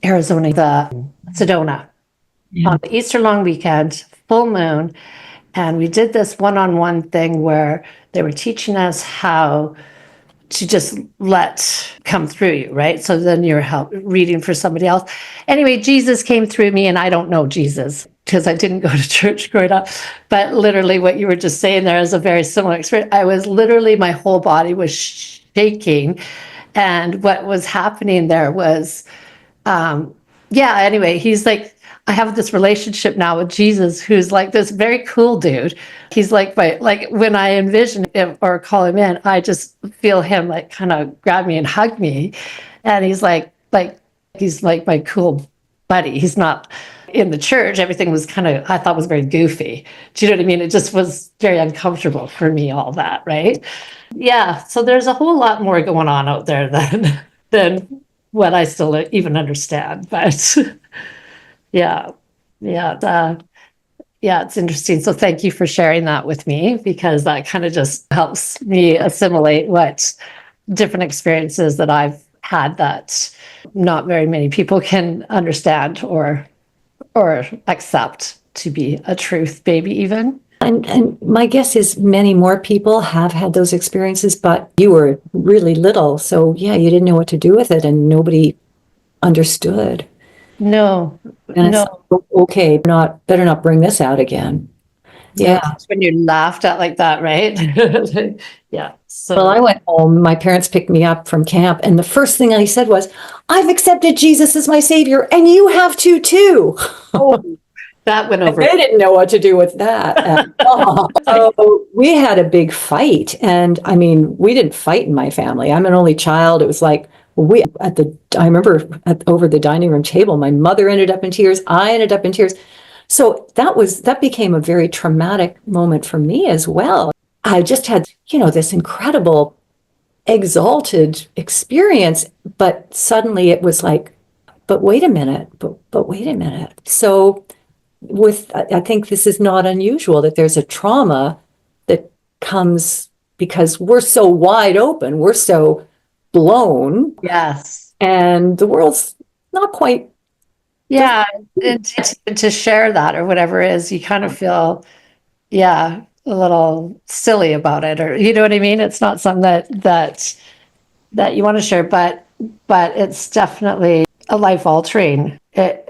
Arizona, the Sedona, on the Easter long weekend, full moon. And we did this one-on-one thing where they were teaching us how to just let come through you, right? So then you're reading for somebody else. Anyway, Jesus came through me, and I don't know Jesus because I didn't go to church growing up. But literally what you were just saying there is a very similar experience. I was literally, my whole body was shaking. And what was happening there was, anyway, he's like, I have this relationship now with Jesus, who's like this very cool dude. He's like when I envision him or call him in, I just feel him like kind of grab me and hug me. And he's he's like my cool buddy. He's not in the church. Everything was I thought was very goofy. Do you know what I mean? It just was very uncomfortable for me, all that, right? Yeah. So there's a whole lot more going on out there than what I still even understand. But yeah, it's interesting. So thank you for sharing that with me, because that kind of just helps me assimilate what different experiences that I've had that not very many people can understand or accept to be a truth, maybe even. And my guess is many more people have had those experiences, but you were really little. So yeah, you didn't know what to do with it and nobody understood. No, And no. it's okay, better not bring this out again. Yeah. That's when you're laughed at like that, right? Yeah. So Well, I went home, my parents picked me up from camp, and the first thing I said was, "I've accepted Jesus as my savior, and you have to too." that went over. They didn't know what to do with that at all. So we had a big fight. And I mean, we didn't fight in my family. I'm an only child. It was like, I remember over the dining room table, my mother ended up in tears. I ended up in tears. So that became a very traumatic moment for me as well. I just had, this incredible exalted experience, but suddenly it was like, but wait a minute, but wait a minute. So I think this is not unusual that there's a trauma that comes because we're so wide open, we're so blown. Yes. And the world's not quite. Yeah. And to share that or whatever it is, you kind of feel, a little silly about it, or you know what I mean? It's not something that you want to share, but it's definitely a life altering. I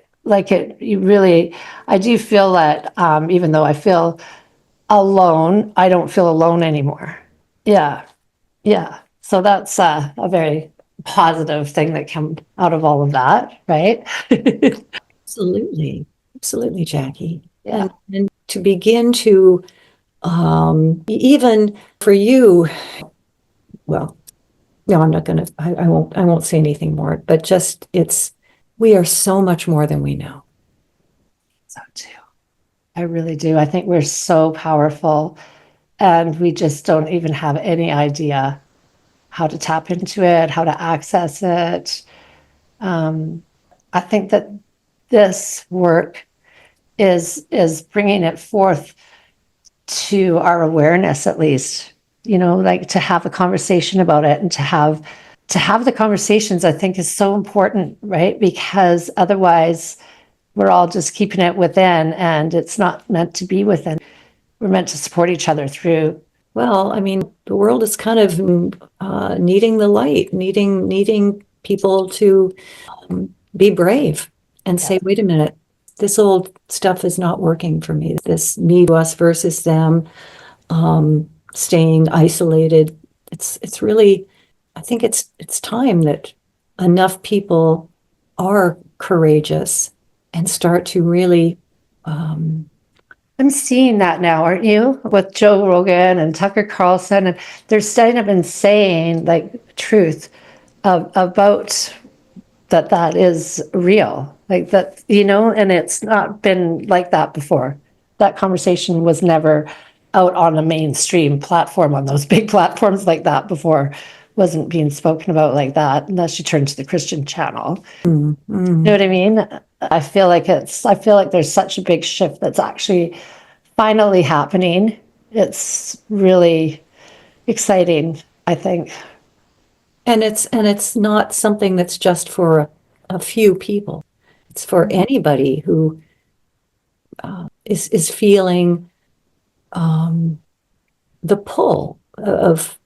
do feel that even though I feel alone, I don't feel alone anymore. Yeah. So that's a very positive thing that came out of all of that, right? Absolutely, Jackie. Yeah. And to begin to, even for you, well, no, I'm not going to, I won't say anything more, but just we are so much more than we know. So too. I really do. I think we're so powerful and we just don't even have any idea how to tap into it, how to access it. I think that this work is bringing it forth to our awareness, at least, like to have a conversation about it and to have the conversations, I think is so important, right? Because otherwise we're all just keeping it within and it's not meant to be within. We're meant to support each other through. Well, I mean, the world is kind of needing the light, needing people to be brave and say, wait a minute, this old stuff is not working for me. This me to us versus them, staying isolated. It's really, I think it's time that enough people are courageous and start to really I'm seeing that now, aren't you? With Joe Rogan and Tucker Carlson, and they're starting up and saying like truth about that is real, like that, and it's not been like that before. That conversation was never out on a mainstream platform on those big platforms like that before. Wasn't being spoken about like that unless you turn to the Christian channel. You know what I mean? I feel like there's such a big shift that's actually finally happening. It's really exciting, I think. and it's not something that's just for a few people. It's for anybody who is feeling the pull of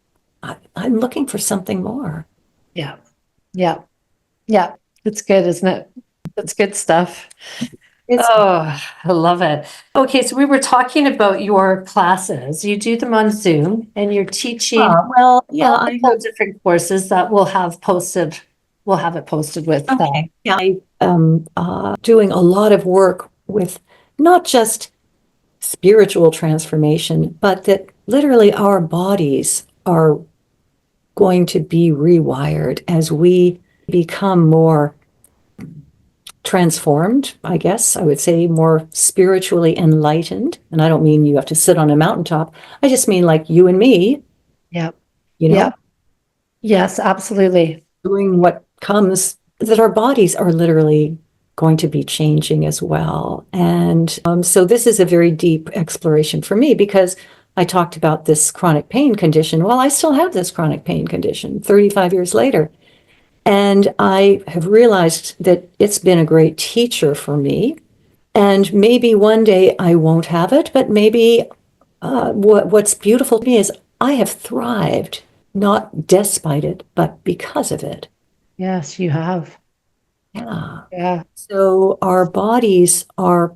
I'm looking for something more. Yeah. Yeah. Yeah. It's good, isn't it? It's good stuff. It's Oh, I love it. Okay, so we were talking about your classes. You do them on Zoom and you're teaching well, yeah, multiple different courses that we'll have posted. We'll have it posted with that. okay. Yeah, I am doing a lot of work with not just spiritual transformation, but that literally our bodies are going to be rewired as we become more transformed, I guess I would say more spiritually enlightened. And I don't mean you have to sit on a mountaintop. I just mean like you and me, Yep. you know, Yep. Yes, absolutely. doing what comes, that our bodies are literally going to be changing as well. And so this is a very deep exploration for me because I talked about this chronic pain condition. Well, I still have this chronic pain condition 35 years later. And I have realized that it's been a great teacher for me. And maybe one day I won't have it, but maybe what's beautiful to me is I have thrived, not despite it, but because of it. Yes, you have. Yeah. Yeah. So our bodies are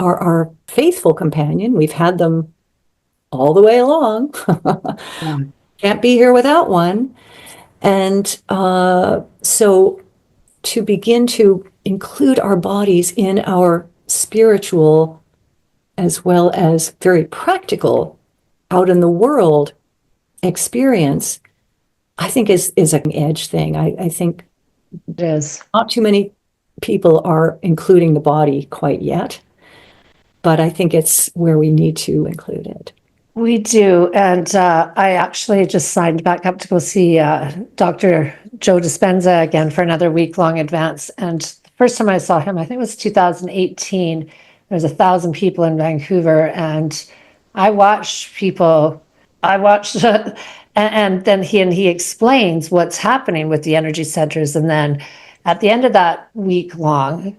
our faithful companion. We've had them all the way along. Yeah. Can't be here without one. And so to begin to include our bodies in our spiritual as well as very practical out in the world experience, I think is an edge thing. I think It is. not too many people are including the body quite yet, but I think it's where we need to include it. We do. And I actually just signed back up to go see Dr. Joe Dispenza again for another week-long advance. And the first time I saw him, I think it was 2018. There was 1,000 people in Vancouver. And I watched people, and then he explains what's happening with the energy centers. And then at the end of that week long,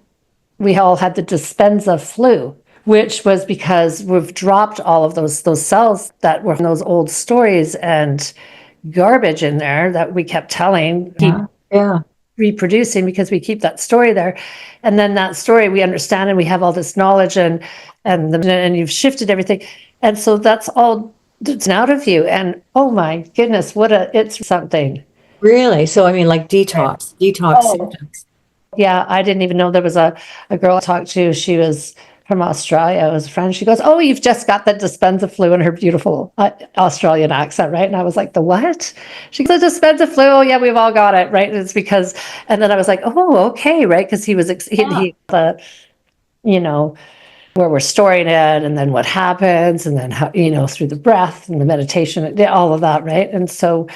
we all had the Dispenza flu, which was because we've dropped all of those cells that were in those old stories and garbage in there that we kept telling, keep Yeah. reproducing because we keep that story there. And then that story we understand and we have all this knowledge and you've shifted everything. And so that's all that's out of you. And oh my goodness, it's something. Really? So I mean like detox Oh, symptoms. yeah, I didn't even know there was a girl I talked to. She was from Australia. It was a friend. She goes, "Oh, you've just got the Dispenza flu," in her beautiful Australian accent, right? And I was like, "The what?" She goes, "The Dispenza flu." Oh, yeah, we've all got it, right? And it's because, and then I was like, "Oh, okay, right?" Because he was, he, you know, where we're storing it, and then what happens, and then how, through the breath and the meditation, all of that, right? And so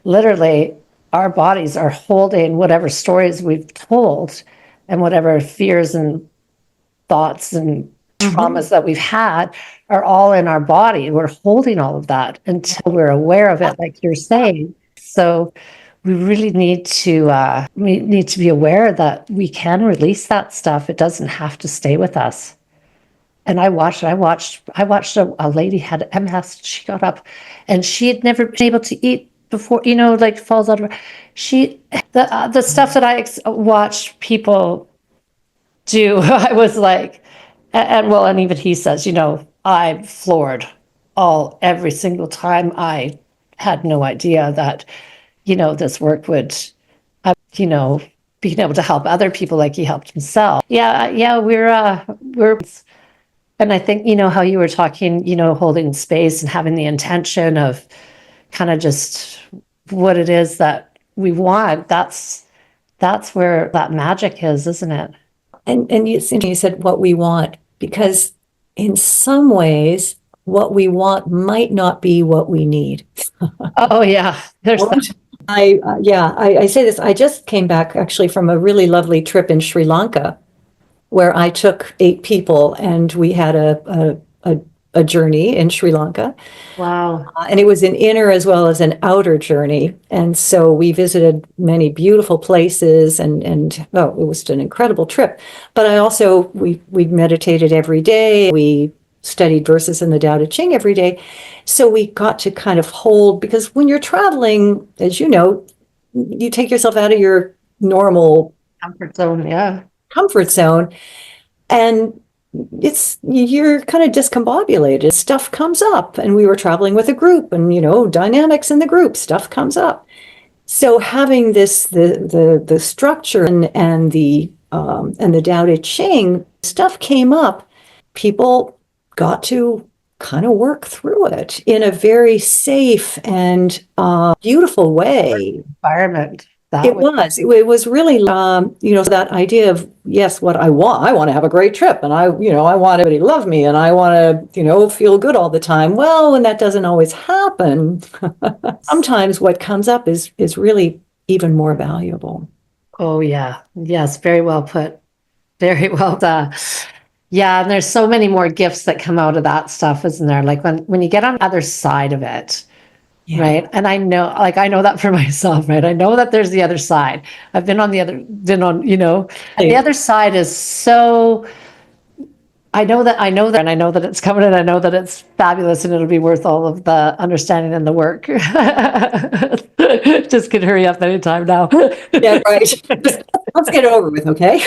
literally our bodies are holding whatever stories we've told and whatever fears and thoughts and traumas that we've had are all in our body. We're holding all of that until we're aware of it, like you're saying. So we really need to be aware that we can release that stuff. It doesn't have to stay with us. And I watched a lady had MS. She got up and she had never been able to eat before, like falls out of her. The stuff that I watched people do, I was like, and even he says, I floored every single time. I had no idea that, this work would, being able to help other people like he helped himself. Yeah, we're, and I think, how you were talking, holding space and having the intention of kind of just what it is that we want. That's where that magic is, isn't it? And you said what we want, because in some ways, what we want might not be what we need. Oh yeah, there's I say this. I just came back actually from a really lovely trip in Sri Lanka, where I took 8 people and we had a journey in Sri Lanka. Wow. And it was an inner as well as an outer journey. And so we visited many beautiful places and well, it was an incredible trip. But we meditated every day. We studied verses in the Tao Te Ching every day. So we got to kind of hold, because when you're traveling, as you know, you take yourself out of your normal comfort zone. Yeah. Comfort zone. And you're kind of discombobulated. Stuff comes up, and we were traveling with a group, and dynamics in the group, stuff comes up. So having the structure and the Tao Te Ching, stuff came up, people got to kind of work through it in a very safe and beautiful way. Environment. It was really, that idea of, yes, what I want to have a great trip, and I want everybody to love me, and I want to, feel good all the time. Well, when that doesn't always happen, sometimes what comes up is really even more valuable. Oh yeah. Yes. Very well put. Very well done. Yeah. And there's so many more gifts that come out of that stuff, isn't there? Like when you get on the other side of it, yeah. Right. And I know that for myself, right? I know that there's the other side. I've been on, the other side is so, I know that, and I know that it's coming, and I know that it's fabulous, and it'll be worth all of the understanding and the work. Just can hurry up anytime now. Yeah, right. Let's get it over with. Okay.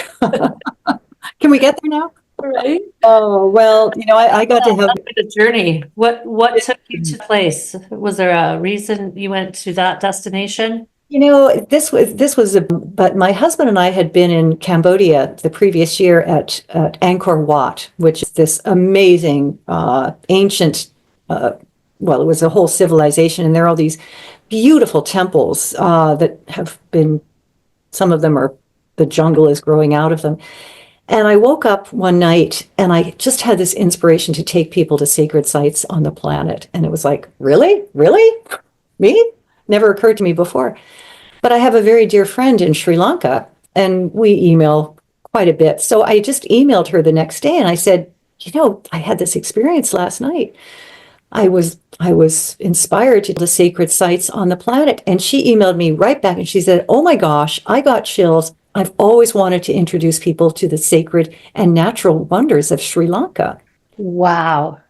Can we get there now? Right. Oh, well, I got to have a journey. What took you to place? Was there a reason you went to that destination? But my husband and I had been in Cambodia the previous year at Angkor Wat, which is this amazing, ancient, it was a whole civilization. And there are all these beautiful temples that have been, some of them are, the jungle is growing out of them. And I woke up one night and I just had this inspiration to take people to sacred sites on the planet. And it was like, really? Really? Me? Never occurred to me before. But I have a very dear friend in Sri Lanka, and we email quite a bit. So I just emailed her the next day and I said, I had this experience last night. I was inspired to the sacred sites on the planet. And she emailed me right back and she said, oh my gosh, I got chills. I've always wanted to introduce people to the sacred and natural wonders of Sri Lanka. Wow.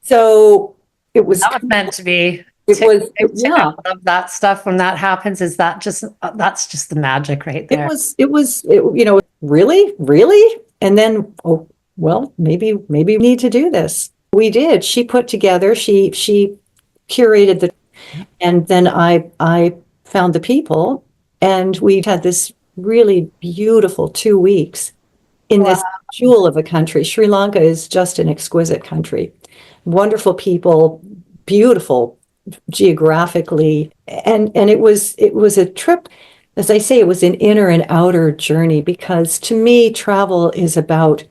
So it was meant to be. Yeah. I love that stuff when that happens. That's just the magic right there. It was really? And then, maybe we need to do this. We did. She put together, she curated and then I found the people, and we had this really beautiful 2 weeks in this jewel of a country. Sri Lanka is just an exquisite country. Wonderful people, beautiful geographically. And it was a trip, as I say, it was an inner and outer journey, because to me, travel is about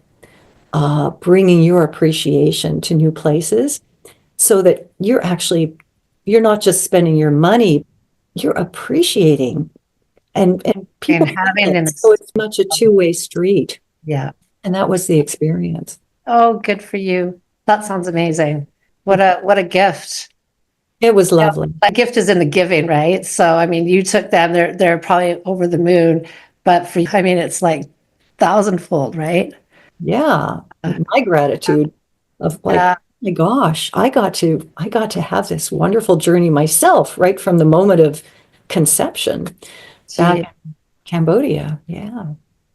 bringing your appreciation to new places so that you're not just spending your money, you're appreciating and people And having get an it. So it's much a two-way street. Yeah. And that was the experience. Oh, good for you. That sounds amazing. What a gift. It was lovely. A gift is in the giving, right? So, I mean, you took them, they're probably over the moon, but for you, I mean, it's like thousandfold, right? Yeah. My gratitude of like, Yeah. my gosh, I got to have this wonderful journey myself right from the moment of conception back Gee, in Cambodia. Yeah.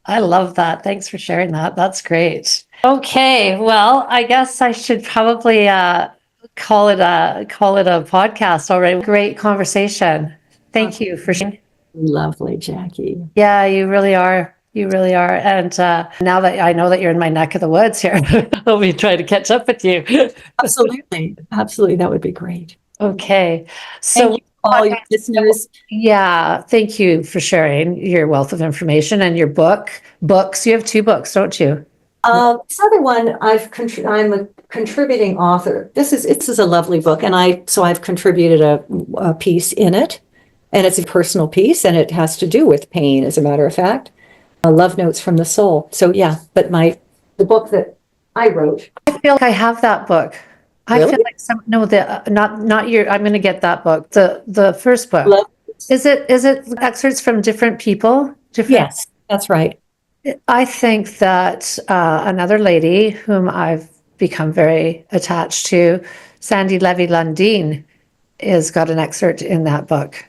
I love that. Thanks for sharing that. That's great. Okay, well, I guess I should probably call it a podcast already. Great conversation. Thank you for sharing. Lovely, Jackie. Yeah, you really are. You really are. And now that I know that you're in my neck of the woods here, I'll be trying to catch up with you. Absolutely. Absolutely. That would be great. Okay. Thank So, you, all your listeners. yeah, thank you for sharing your wealth of information and your books. You have 2 books, don't you? This other one, I'm a contributing author. This is a lovely book, and I've contributed a piece in it, and it's a personal piece, and it has to do with pain, as a matter of fact. Love Notes from the Soul. So yeah, but the book that I wrote. I feel like I have that book. I Really? feel like not your. I'm going to get that book. The first book. Love, Is it excerpts from different people? yes, that's right. I think that another lady whom I've become very attached to, Sandy Levy-Lundin, has got an excerpt in that book.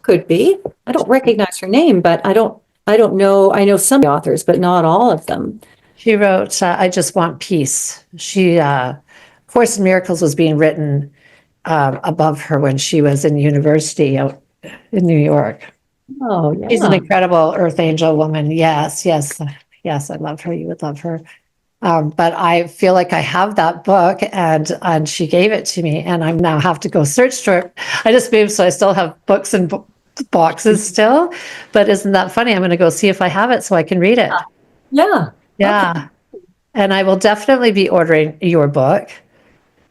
Could be. I don't recognize her name, but I don't know. I know some authors, but not all of them. She wrote, I Just Want Peace. She, Course in Miracles was being written above her when she was in university out in New York. Oh, yeah. She's an incredible earth angel woman. Yes, yes, yes. I love her. You would love her. But I feel like I have that book, and she gave it to me, and I now have to go search for it. I just moved, so I still have books and boxes still. But isn't that funny? I'm going to go see if I have it so I can read it. Yeah. Yeah. Okay. And I will definitely be ordering your book.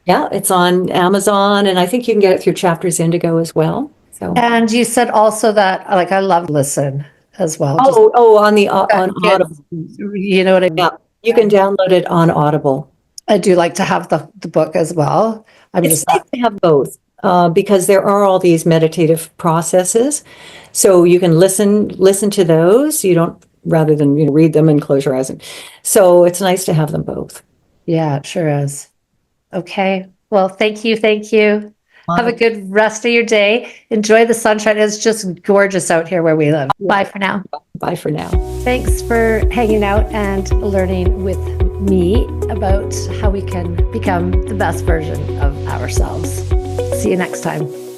Yeah, it's on Amazon, and I think you can get it through Chapters Indigo as well. So. And you said also that, like, I love listen as well. On Audible. You know what I mean? Yeah, you can download it on Audible. I do like to have the book as well. It's nice to have both because there are all these meditative processes, so you can listen to those. You don't rather than read them and close your eyes. So it's nice to have them both. Yeah, it sure is. Okay. Well, thank you. Thank you. Have a good rest of your day. Enjoy the sunshine. It's just gorgeous out here where we live. Bye for now. Bye for now. Thanks for hanging out and learning with me about how we can become the best version of ourselves. See you next time.